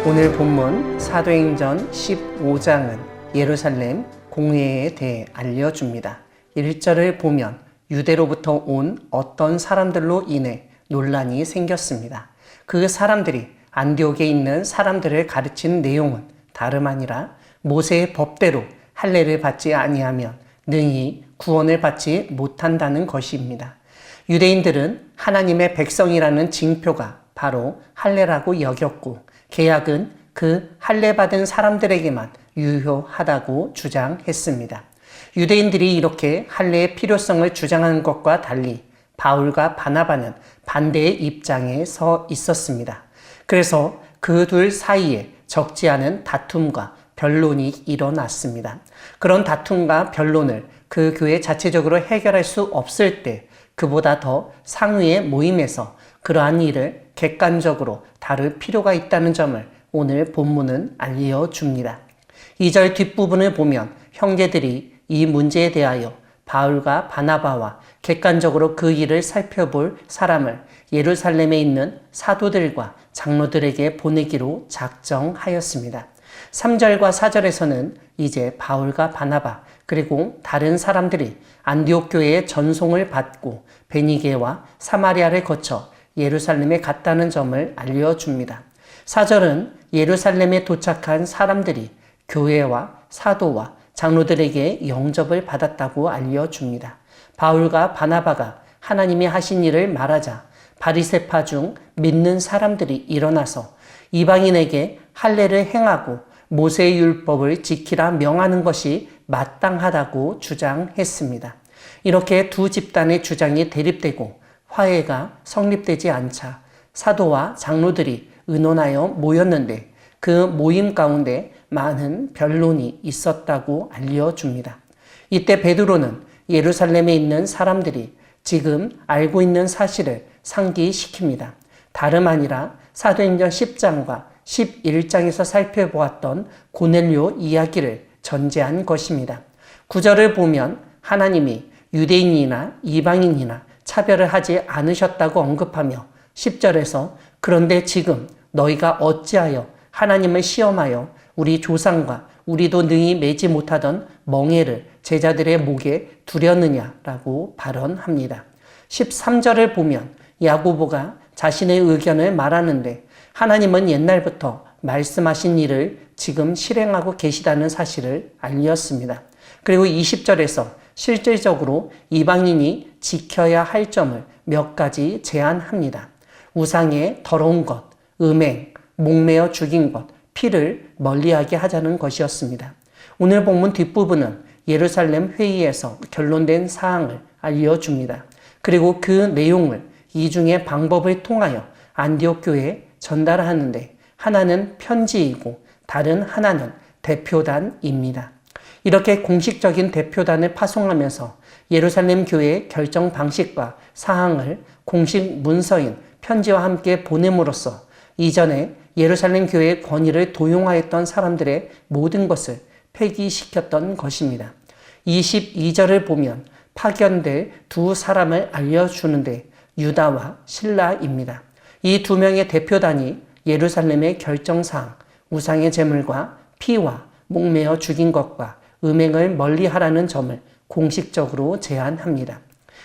오늘 본문 사도행전 15장은 예루살렘 공회에 대해 알려줍니다. 1절을 보면 유대로부터 온 어떤 사람들로 인해 논란이 생겼습니다. 그 사람들이 안디옥에 있는 사람들을 가르친 내용은 다름 아니라 모세의 법대로 할례를 받지 아니하면 능히 구원을 받지 못한다는 것입니다. 유대인들은 하나님의 백성이라는 징표가 바로 할례라고 여겼고 계약은 그 할례 받은 사람들에게만 유효하다고 주장했습니다. 유대인들이 이렇게 할례의 필요성을 주장하는 것과 달리 바울과 바나바는 반대의 입장에 서 있었습니다. 그래서 그 둘 사이에 적지 않은 다툼과 변론이 일어났습니다. 그런 다툼과 변론을 그 교회 자체적으로 해결할 수 없을 때 그보다 더 상위의 모임에서 그러한 일을 객관적으로 다룰 필요가 있다는 점을 오늘 본문은 알려줍니다. 2절 뒷부분을 보면 형제들이 이 문제에 대하여 바울과 바나바와 객관적으로 그 일을 살펴볼 사람을 예루살렘에 있는 사도들과 장로들에게 보내기로 작정하였습니다. 3절과 4절에서는 이제 바울과 바나바 그리고 다른 사람들이 안디옥 교회의 전송을 받고 베니게와 사마리아를 거쳐 예루살렘에 갔다는 점을 알려줍니다. 4절은 예루살렘에 도착한 사람들이 교회와 사도와 장로들에게 영접을 받았다고 알려줍니다. 바울과 바나바가 하나님이 하신 일을 말하자 바리새파 중 믿는 사람들이 일어나서 이방인에게 할례를 행하고 모세의 율법을 지키라 명하는 것이 마땅하다고 주장했습니다. 이렇게 두 집단의 주장이 대립되고 화해가 성립되지 않자 사도와 장로들이 의논하여 모였는데 그 모임 가운데 많은 변론이 있었다고 알려줍니다. 이때 베드로는 예루살렘에 있는 사람들이 지금 알고 있는 사실을 상기시킵니다. 다름 아니라 사도행전 10장과 11장에서 살펴보았던 고넬료 이야기를 전제한 것입니다. 9절을 보면 하나님이 유대인이나 이방인이나 차별을 하지 않으셨다고 언급하며 10절에서 그런데 지금 너희가 어찌하여 하나님을 시험하여 우리 조상과 우리도 능히 매지 못하던 멍에를 제자들의 목에 두려느냐라고 발언합니다. 13절을 보면 야고보가 자신의 의견을 말하는데 하나님은 옛날부터 말씀하신 일을 지금 실행하고 계시다는 사실을 알렸습니다. 그리고 20절에서 실질적으로 이방인이 지켜야 할 점을 몇 가지 제안합니다. 우상의 더러운 것, 음행, 목매어 죽인 것, 피를 멀리하게 하자는 것이었습니다. 오늘 본문 뒷부분은 예루살렘 회의에서 결론된 사항을 알려줍니다. 그리고 그 내용을 이중의 방법을 통하여 안디옥 교회에 전달하는데 하나는 편지이고 다른 하나는 대표단입니다. 이렇게 공식적인 대표단을 파송하면서 예루살렘 교회의 결정 방식과 사항을 공식 문서인 편지와 함께 보냄으로써 이전에 예루살렘 교회의 권위를 도용하였던 사람들의 모든 것을 폐기시켰던 것입니다. 22절을 보면 파견될 두 사람을 알려주는데 유다와 실라입니다. 이 두 명의 대표단이 예루살렘의 결정사항, 우상의 제물과 피와 목매어 죽인 것과 음행을 멀리하라는 점을 공식적으로 제안합니다.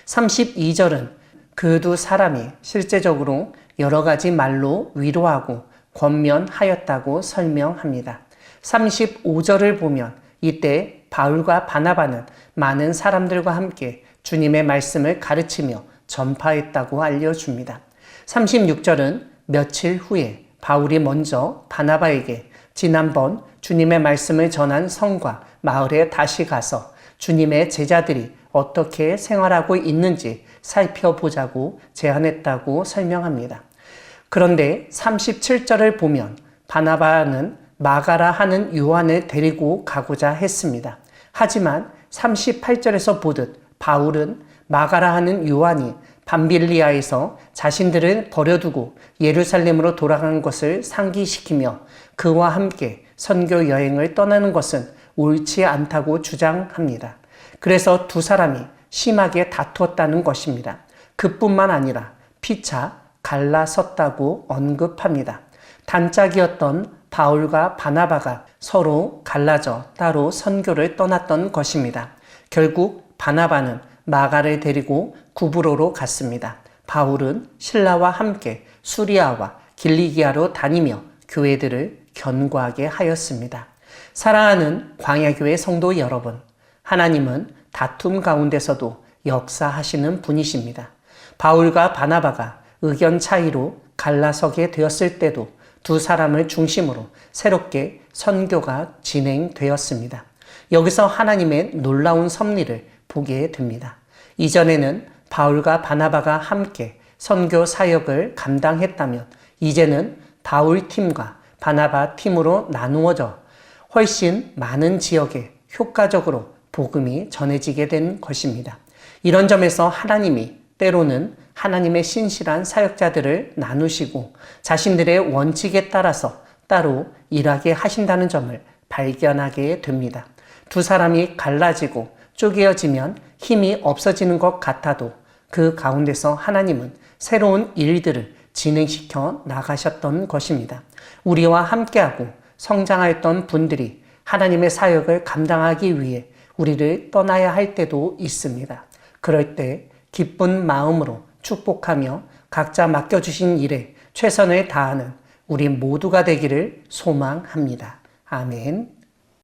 32절은 그 두 사람이 실제적으로 여러 가지 말로 위로하고 권면하였다고 설명합니다. 35절을 보면 이때 바울과 바나바는 많은 사람들과 함께 주님의 말씀을 가르치며 전파했다고 알려줍니다. 36절은 며칠 후에 바울이 먼저 바나바에게 지난번 주님의 말씀을 전한 성과 마을에 다시 가서 주님의 제자들이 어떻게 생활하고 있는지 살펴보자고 제안했다고 설명합니다. 그런데 37절을 보면 바나바는 마가라 하는 요한을 데리고 가고자 했습니다. 하지만 38절에서 보듯 바울은 마가라 하는 요한이 밤빌리아에서 자신들을 버려두고 예루살렘으로 돌아간 것을 상기시키며 그와 함께 선교 여행을 떠나는 것은 옳지 않다고 주장합니다. 그래서 두 사람이 심하게 다투었다는 것입니다. 그뿐만 아니라 피차 갈라섰다고 언급합니다. 단짝이었던 바울과 바나바가 서로 갈라져 따로 선교를 떠났던 것입니다. 결국 바나바는 마가를 데리고 구브로로 갔습니다. 바울은 신라와 함께 수리아와 길리기아로 다니며 교회들을 견고하게 하였습니다. 사랑하는 광야교회 성도 여러분, 하나님은 다툼 가운데서도 역사하시는 분이십니다. 바울과 바나바가 의견 차이로 갈라서게 되었을 때도 두 사람을 중심으로 새롭게 선교가 진행되었습니다. 여기서 하나님의 놀라운 섭리를 보게 됩니다. 이전에는 바울과 바나바가 함께 선교 사역을 감당했다면 이제는 바울 팀과 바나바 팀으로 나누어져 훨씬 많은 지역에 효과적으로 복음이 전해지게 된 것입니다. 이런 점에서 하나님이 때로는 하나님의 신실한 사역자들을 나누시고 자신들의 원칙에 따라서 따로 일하게 하신다는 점을 발견하게 됩니다. 두 사람이 갈라지고 쪼개어지면 힘이 없어지는 것 같아도 그 가운데서 하나님은 새로운 일들을 진행시켜 나가셨던 것입니다. 우리와 함께하고 성장하였던 분들이 하나님의 사역을 감당하기 위해 우리를 떠나야 할 때도 있습니다. 그럴 때 기쁜 마음으로 축복하며 각자 맡겨주신 일에 최선을 다하는 우리 모두가 되기를 소망합니다. 아멘.